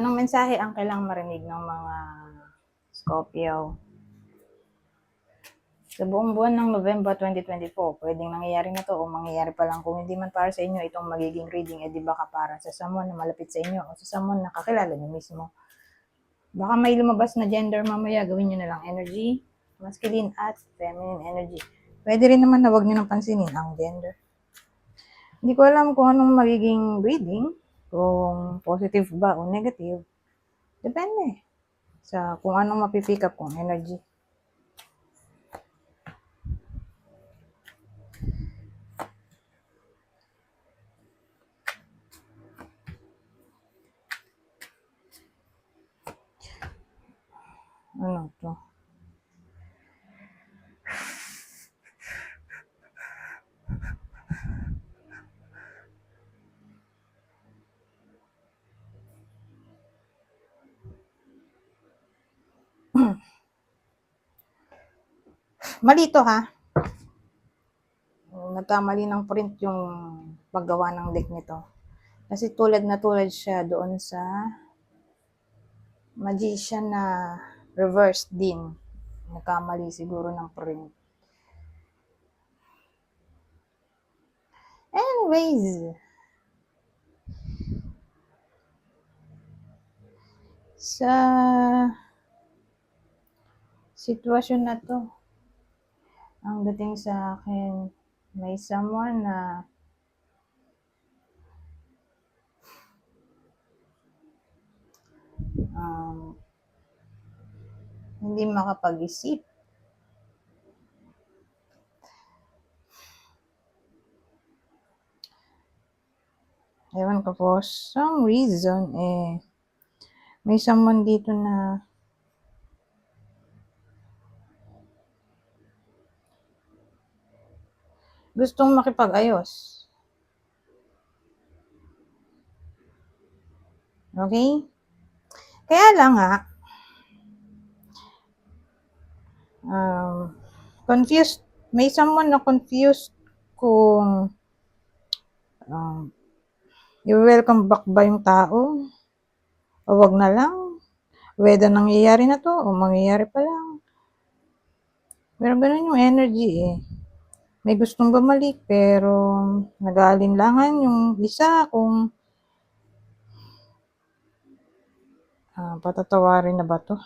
Anong mensahe ang kailangang marinig ng mga Scorpio? Sa buong buwan ng November 2024, pwedeng nangyayari na to o mangyayari pa lang. Kung hindi man para sa inyo itong magiging reading, di baka para sa someone na malapit sa inyo o sa someone na kakilala nyo mismo. Baka may lumabas na gender mamaya, gawin nyo na lang energy, masculine at feminine energy. Pwede rin naman na wag nyo nang pansinin ang gender. Hindi ko alam kung anong magiging reading, kung positive ba o negative. Depende sa kung anong mapipick up kong energy. Ano to? Mali to ha. Nagkamali ng print yung paggawa ng deck nito. Kasi tulad siya doon sa Magician na reverse din. Nagkamali siguro ng print. Anyways, sa sitwasyon na to, ang dating sa akin, may someone na hindi makapag-isip. Ewan ko po, some reason, may someone dito na gustong makipag-ayos. Okay? Kaya lang nga, confused. May someone na confused kung i-welcome back ba yung tao o wag na lang. Whether nangyayari na to o mangyayari pa lang. Pero ganun yung energy May gustong bumalik pero nag-aalinlangan yung isa kung patatawarin na ba to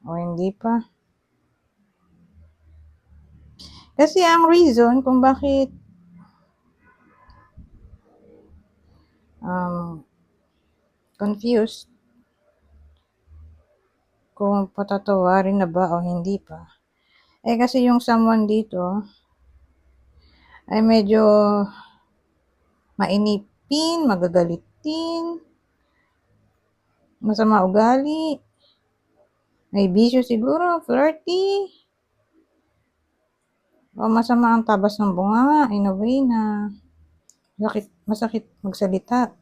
o hindi pa. Kasi ang reason kung bakit confused kung patatawarin na ba o hindi pa. Kasi yung someone dito ay medyo mainipin, magagalitin, masama ugali, may bisyo siguro, flirty, o masama ang tabas ng bunganga in a way na masakit magsalita.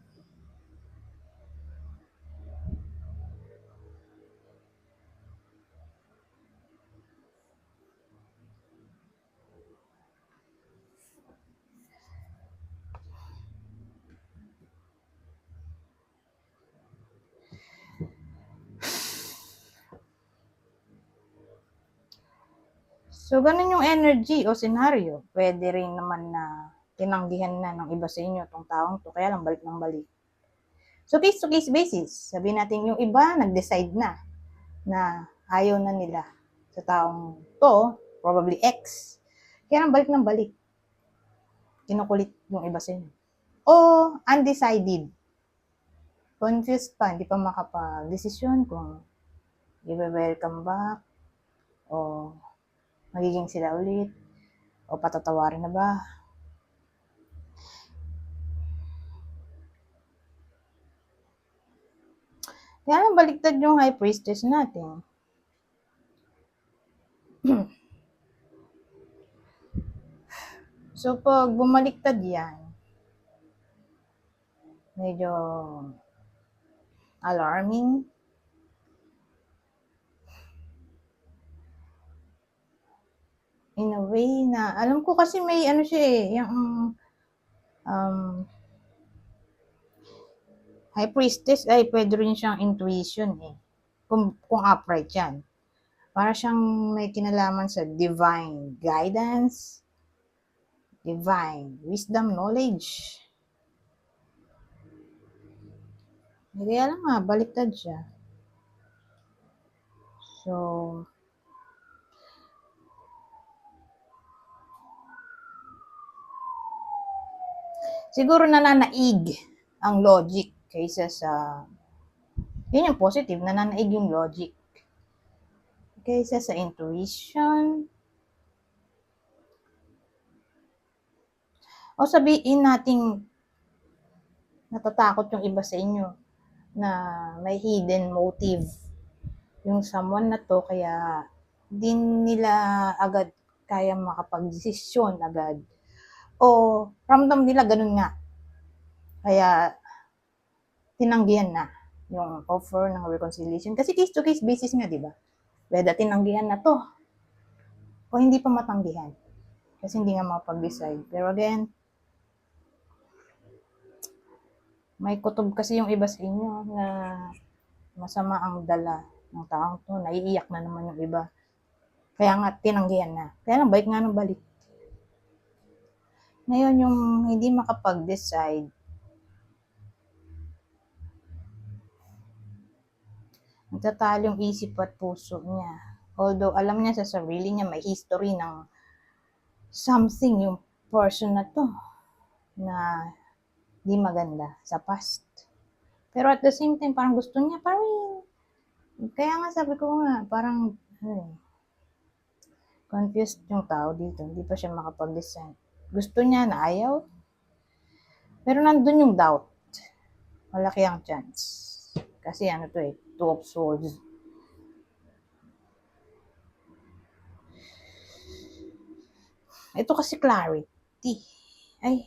So, ganun yung energy o senaryo. Pwede rin naman na tinanggihan na ng iba sa inyo itong taong to, kaya lang balik ng balik. So, case to case basis, sabihin natin yung iba nag-decide na ayaw na nila sa taong to, probably ex. Kaya lang balik ng balik. Kinukulit yung iba sa inyo. O undecided. Confused pa, hindi pa makapag-desisyon kung i-welcome back o magiging sila ulit o patatawarin na ba. Kaya lang baliktad yung high priestess natin. So, pag bumaliktad yan, medyo alarming. In a way na, alam ko kasi may ano siya yung High priestess ay pwede rin siyang intuition eh. Kung upright yan. Para siyang may kinalaman sa divine guidance, divine wisdom, knowledge. Kaya lang nga, baliktad siya. So, siguro nananaig ang logic kaysa sa, yun yung positive, nananaig yung logic kaysa sa intuition. O sabihin nating natatakot yung iba sa inyo na may hidden motive yung someone na to, kaya di nila agad kaya makapag-desisyon agad. O ramdam nila ganun nga. Kaya tinanggihan na yung offer ng reconciliation. Kasi case to case basis nga, di ba? Whether tinanggihan na to o hindi pa matanggihan. Kasi hindi nga makapag-decide. Pero again, may kutob kasi yung iba sa inyo na masama ang dala ng taong to. Naiiyak na naman yung iba. Kaya nga, tinanggihan na. Kaya lang, balik nga ng balik. Ngayon, yung hindi makapag-decide, nagtatalo yung isip at puso niya. Although, alam niya sa sarili niya, may history ng something yung person na to na di maganda sa past. Pero at the same time, parang gusto niya, parang, kaya nga sabi ko nga, parang, confused yung tao dito. Hindi pa siya makapag-decide. Gusto niya na ayaw. Pero nandun yung doubt. Malaki ang chance. Kasi ano to eh, Two of Swords. Ito kasi clarity. Ay.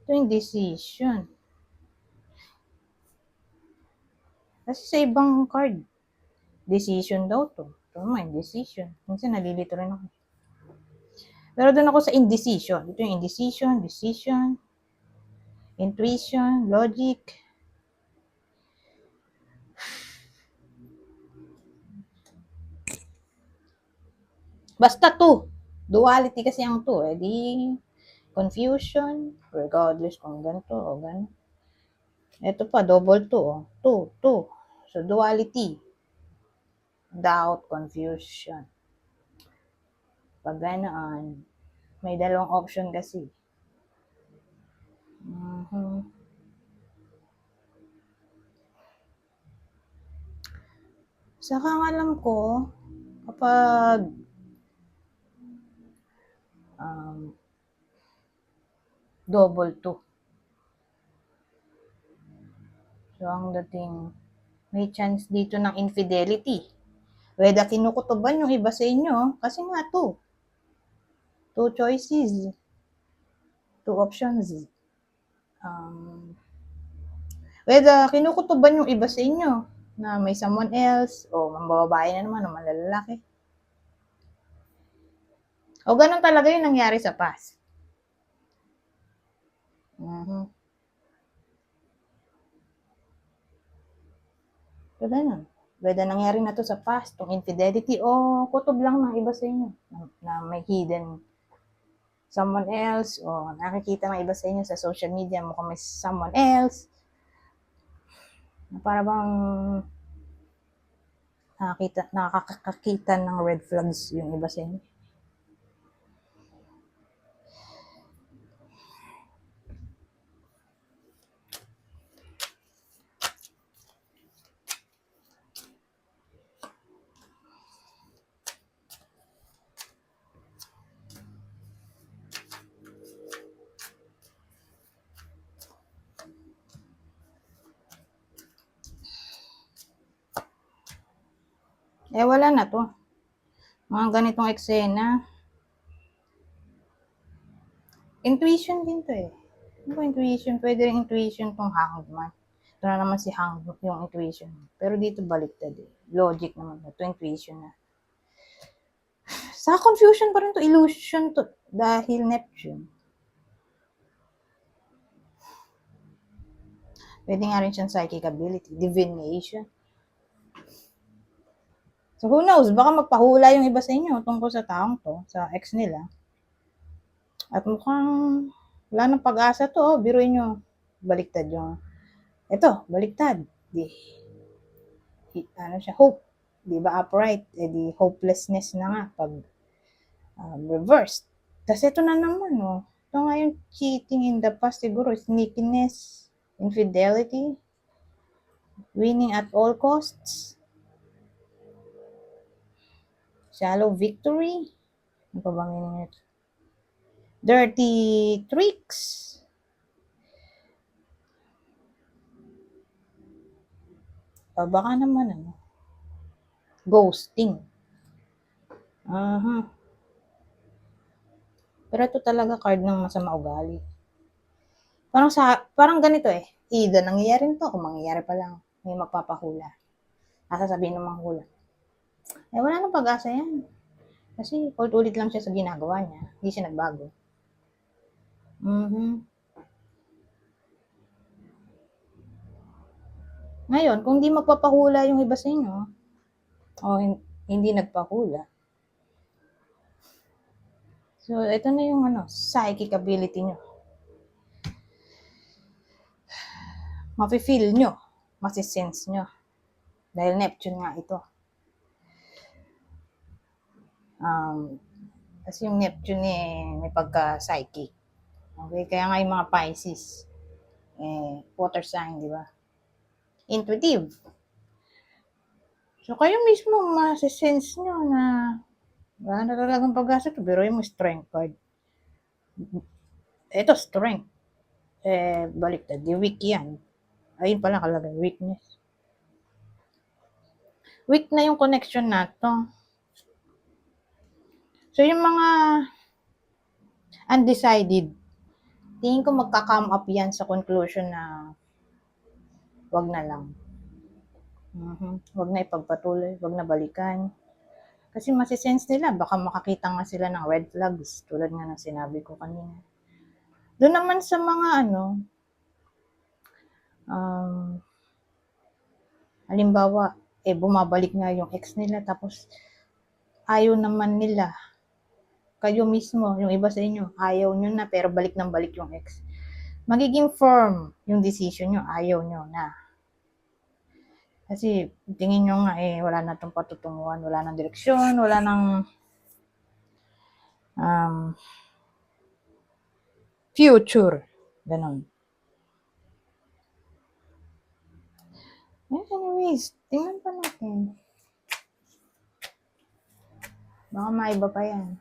Ito yung decision. Kasi sa ibang card, decision daw to. Ito naman, indecision. Minsan nalilito rin ako. Pero doon ako sa indecision. Ito yung indecision, decision, intuition, logic. Basta to. Duality kasi ang to. Eh di, confusion, regardless kung ganito o ganito. Ito pa, double to. Oh. Two. So, duality. Doubt, confusion. Pag ganoon, may dalawang option kasi. Saka ang alam ko, kapag double to. So, ang dating, may chance dito ng infidelity. Whether kinukutuban yung iba sa inyo, kasi nga to. Two choices. Two options. Whether kinukutuban yung iba sa inyo na may someone else, o mambababae na naman, o malalaki. O ganun talaga yung nangyari sa past. So, ganun. Whether nangyari na to sa past, tong infidelity, o kutob lang ng iba sa inyo na may hidden someone else, o nakikita ng iba sa inyo sa social media, mukhang may someone else, na para bang nakakakita ng red flags yung iba sa inyo. Eh, wala na to. Mga ganitong eksena. Intuition din to eh. Ano ba intuition? Pwede rin intuition tong Hanged Man. Ito na naman si Hanged yung intuition. Pero dito baliktad eh. Logic naman. Ito intuition na. Sa confusion pa rin to, illusion to, dahil Neptune. Pwede nga rin siyang psychic ability, divination. So who knows, baka magpahula yung iba sa inyo tungkol sa taong to, sa ex nila. At mukhang wala nang pag-asa to, oh, biruin nyo, baliktad yung, eto, baliktad. Ano siya, hope. Di ba upright? Di hopelessness na nga pag reversed. Tapos ito na naman, oh. Ito nga yung cheating in the past, siguro, sneakiness, infidelity, winning at all costs, shallow victory, ano pa bang yun? Dirty tricks, baka naman ano, ghosting. Pero ito talaga card ng masama ugali. Parang ganito eh, either nangyayari to o mangyayari pa lang, may magpapahula. Sasabihin ng manghula, wala nang pag-asa yan. Kasi ulit-ulit lang siya sa ginagawa niya. Hindi siya nagbago. Ngayon, kung di magpapahula yung iba sa inyo, o hindi nagpahula, so ito na yung psychic ability nyo. Mafe-feel nyo, masisense nyo. Dahil Neptune nga ito. Kasi yung Neptune may pagka-psychic. Okay, kaya nga yung mga Pisces, water sign, di ba? Intuitive. So, kayo mismo masisense nyo na wala na talagang pag-asa ito. Pero yung strength card. Ito, strength. Baliktad. Di weak yan. Ayun pala kalagay, weakness. Weak na yung connection nato. So, yung mga undecided, tingin ko magka-come up yan sa conclusion na wag na lang. Wag na ipagpatuloy, wag na balikan. Kasi masisense nila, baka makakita nga sila ng red flags, tulad nga ng sinabi ko kanina. Doon naman sa mga halimbawa, bumabalik nga yung ex nila, tapos ayaw naman nila, kayo mismo, yung iba sa inyo, ayaw nyo na, pero balik ng balik yung ex. Magiging firm yung decision nyo, ayaw nyo na. Kasi tingin nyo nga wala na itong patutunguhan, wala nang direksyon, wala nang future. Ganon. Anyways, tingnan pa natin. Baka maiba pa yan.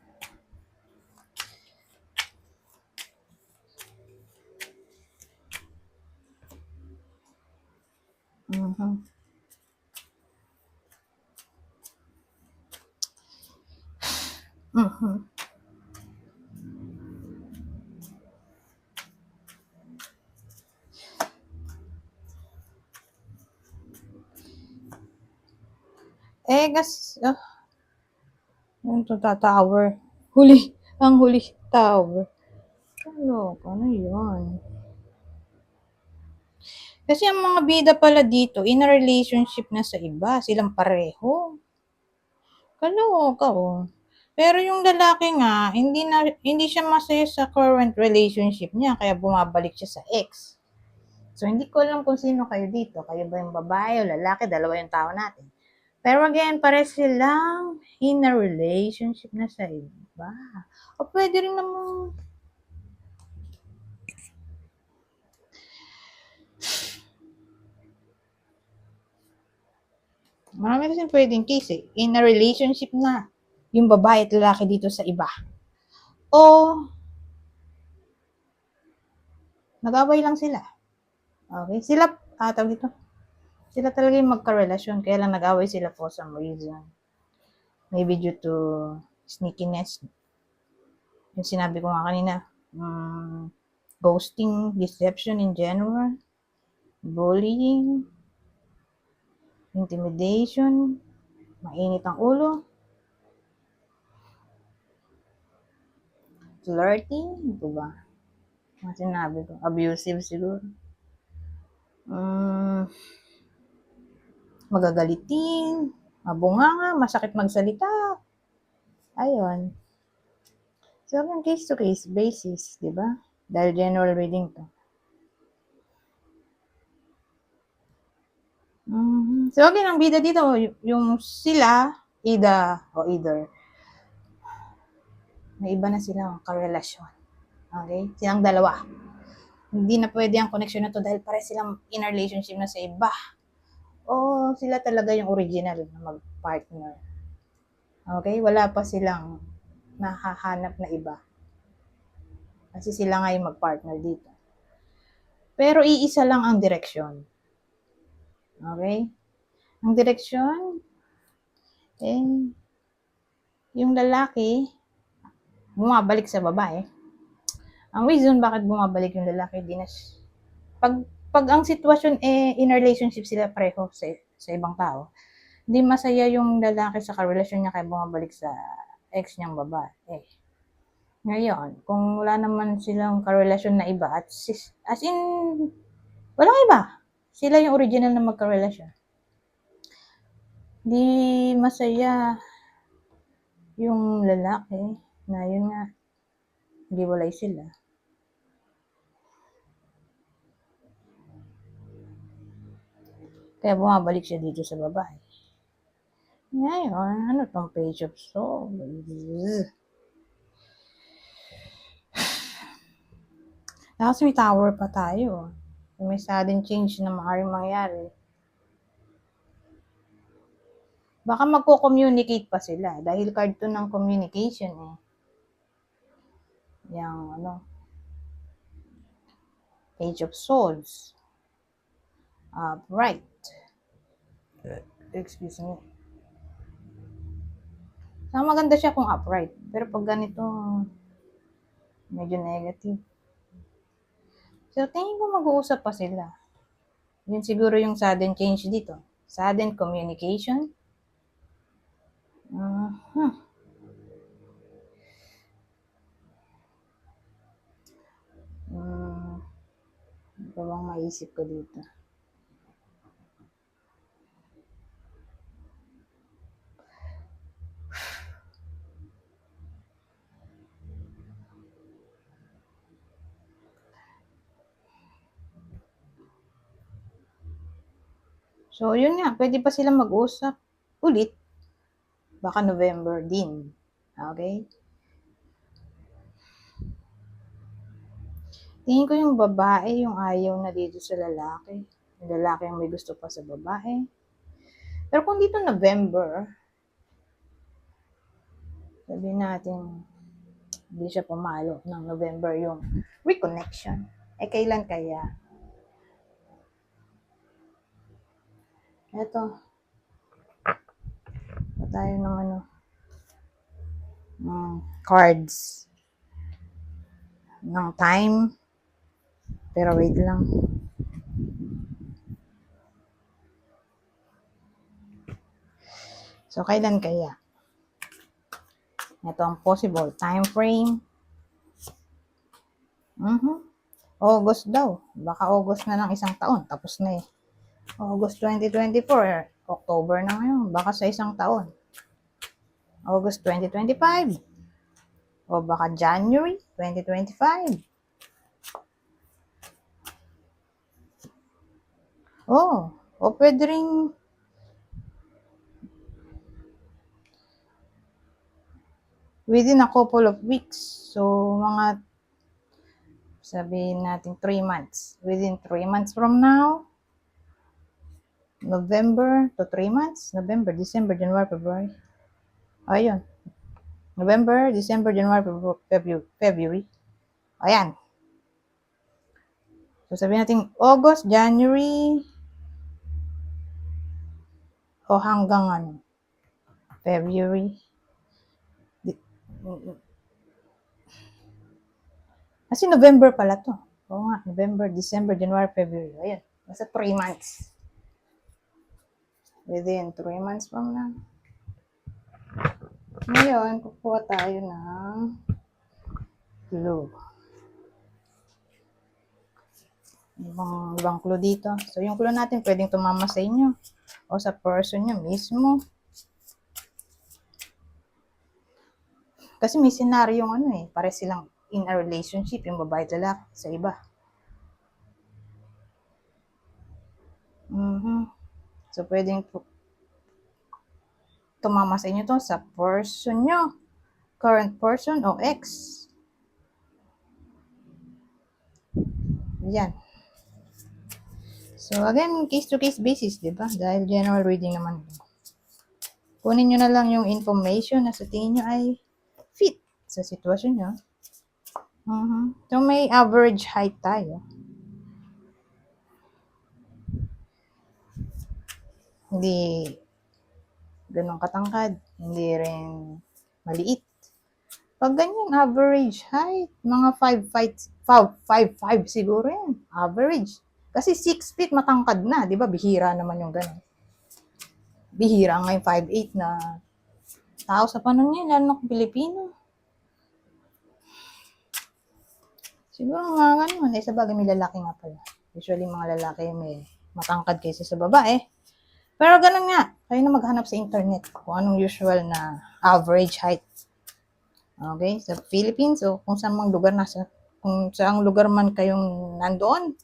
Kasi, yung tower. Ang huli tower. Ano yun? Kasi ang mga bida pala dito, in a relationship na sa iba, silang pareho. Kaloka, oh. Pero yung lalaki nga, hindi siya masaya sa current relationship niya, kaya bumabalik siya sa ex. So, hindi ko alam kung sino kayo dito. Kayo ba yung babae o lalaki? Dalawa yung tao natin. Pero again, pare silang in a relationship na sa iba. O pwede rin namang marami kasi pwedeng case in a relationship na yung babae at lalaki dito sa iba. O nag-away lang sila. Okay? Sila, tawag dito, sila talaga yung magka-relasyon, kaya lang nag-away sila for some reason. Maybe due to sneakiness. Yung sinabi ko nga kanina, ghosting, deception in general, bullying, intimidation, mainit ang ulo. Flirty, ito ba? Mga sinabi ko, abusive siguro. Magagalitin, mabunganga, masakit magsalita. Ayun. So, yung case-to-case basis, di ba? Dahil general reading to. So, again, ang bida dito, yung sila, either, may iba na silang karelasyon. Okay? Silang dalawa. Hindi na pwede ang connection na to dahil pare silang in a relationship na sa iba. O sila talaga yung original na mag-partner. Okay? Wala pa silang nahahanap na iba. Kasi sila nga yung mag-partner dito. Pero iisa lang ang direksyon. Okay? Ang direksyon, yung lalaki, bumabalik sa babae. Ang reason bakit bumabalik yung lalaki, pag ang sitwasyon in a relationship sila pareho sa ibang tao, hindi masaya yung lalaki sa karelasyon niya kaya bumabalik sa ex niyang babae. Ngayon, kung wala naman silang karelasyon na iba, as in, walang iba. Sila yung original na magkarelasyon. Di masaya yung lalaki na yun nga, hiwalay sila. Kaya bumabalik siya dito sa babae. Ngayon, ano tong Page of Swords? Tapos may Tower pa tayo. May sudden change na maaaring mangyari. Baka magko-communicate pa sila dahil card to ng communication eh. Yang Page of Swords. Right. Excuse me. So, maganda siya kung upright. Pero pag ganito, medyo negative. So, tingin ko mag-uusap pa sila. Yun siguro yung sudden change dito. Sudden communication. Ano ba bang maisip ko dito? So, yun nga. Pwede pa silang mag-usap ulit. Baka November din. Okay? Tingin ko yung babae yung ayaw na dito sa lalaki. Yung lalaki yung may gusto pa sa babae. Pero kung dito November, sabihin natin, hindi siya pumalo ng November yung reconnection. Kailan kaya? Eto. Tayo ng cards ng time. Pero wait lang. So, kailan kaya? Ito ang possible time frame. August daw. Baka August na ng isang taon. Tapos na eh. August 2024. October na ngayon. Baka sa isang taon. August 2025. O baka January 2025. O pwede rin within a couple of weeks. So, mga sabihin natin 3 months. Within 3 months from now, November to 3 months. November, December, January, February. Ayun. November, December, January, February. Ayan. So, sabihin natin August, January, o hanggang February. Kasi November pala to. Oo nga, November, December, January, February. Ayan. Basta 3 months. Within 3 months from now. Ngayon, kukuha tayo ng clue. Ibang clue dito. So, yung clue natin pwedeng tumama sa inyo o sa person nyo mismo. Kasi may senaryo yung pare silang in a relationship, yung babae at lalaki sa iba. So, pwedeng tumama sa inyo to sa person nyo, current person o ex. Yan. So, again, case-to-case basis, di ba? Dahil general reading naman. Kunin nyo na lang yung information na sa tingin nyo ay fit sa sitwasyon nyo. So, may average height tayo. Hindi ganun katangkad. Hindi rin maliit. Pag ganyan, average height, mga 5'5" siguro yan. Average. Kasi 6 feet matangkad na. Di ba? Bihira naman yung ganun. Bihira nga yung 5'8" na tao sa panahon niya, lalo ng Pilipino. Siguro mga ganun. Sa bagay, may lalaki nga pala. Usually, mga lalaki may matangkad kaysa sa babae. Pero ganun nga. Kayo na maghanap sa internet kung anong usual na average height. Okay? Sa Philippines, o kung saan mang lugar kung saang lugar man kayong nandoon.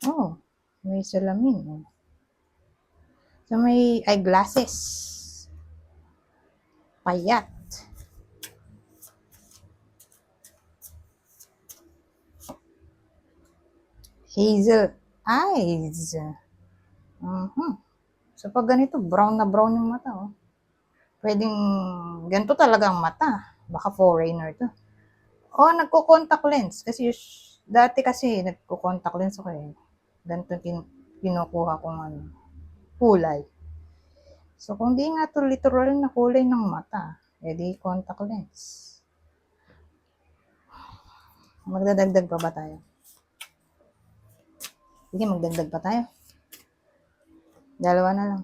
Oh, may salamin. So, may eyeglasses. Payat. Hazel eyes. So, pag ganito, brown na brown yung mata, oh. Pwedeng, ganito talaga ang mata. Baka foreigner to. O, nagko-contact lens. Kasi, dati kasi, nagko-contact lens ako eh. Ganito kinukuha kong kulay. So, kung di nga to literal na kulay ng mata, edi contact lens. Magdadagdag pa ba tayo? Sige, magdagdag pa tayo. Dalawa na lang.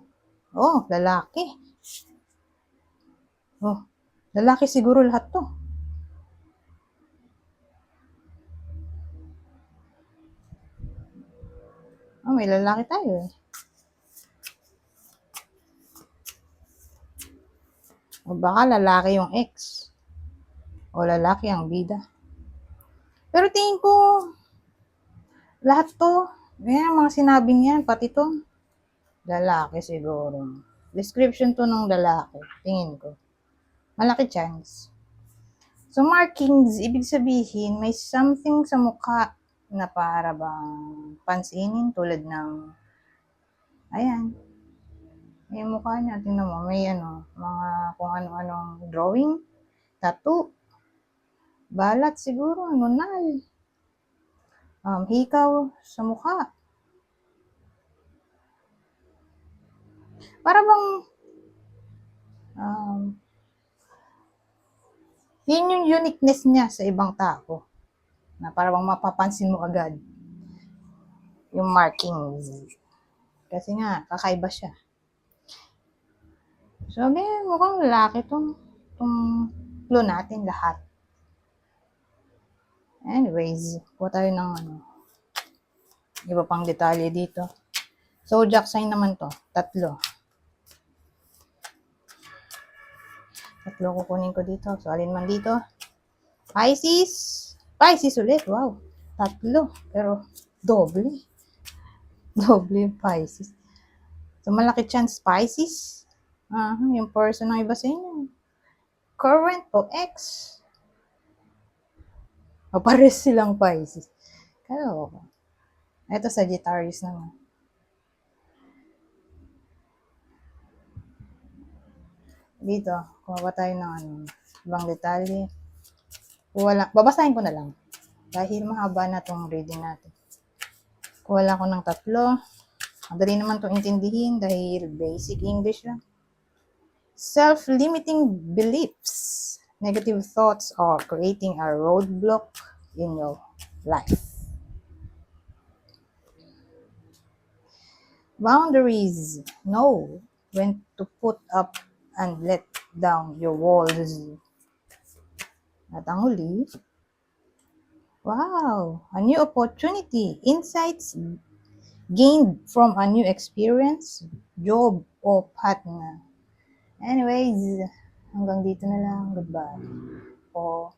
Oh, lalaki. Oh, lalaki siguro lahat to. Oh, may lalaki tayo eh. O baka lalaki yung ex. O lalaki ang bida. Pero tingin ko, lahat to, mga sinabi niyan, pati to, lalaki siguro. Description to ng lalaki, tingin ko. Malaki chance. So, markings, ibig sabihin, may something sa mukha na para bang pansinin tulad ng, ayan, yung mukha niya, tingnan mo, may mga kung ano-anong drawing, tattoo, balat siguro, nunal, hikaw sa mukha. Para bang, yun yung uniqueness niya sa ibang tao. Na para bang mapapansin mo agad. Yung markings. Kasi nga, kakaiba siya. So, mukhang lalaki itong clue natin lahat. Anyways, kuha tayo ng iba pang detalye dito. Zodiac sign naman to. 3. 3 kukunin ko dito. So, alin man dito. Pisces. Pisces ulit. Wow. 3. Pero, doble. Doble yung Pisces. So, malaki chance Pisces. Yung person ng iba sa inyo. Current o ex. O, pares silang Pisces. Kaya, ito Sagittarius naman. Dito, kuha tayo ng ibang detalye. Babasahin ko na lang. Dahil mahaba na itong reading natin. Kuha lang ko ng 3. Madali naman itong intindihin dahil basic English lang. Self-limiting beliefs. Negative thoughts are creating a roadblock in your life. Boundaries. Know when to put up and let down your walls. At ang huli, wow, a new opportunity, insights gained from a new experience, job, o partner. Anyways, hanggang dito na lang. Goodbye. Po.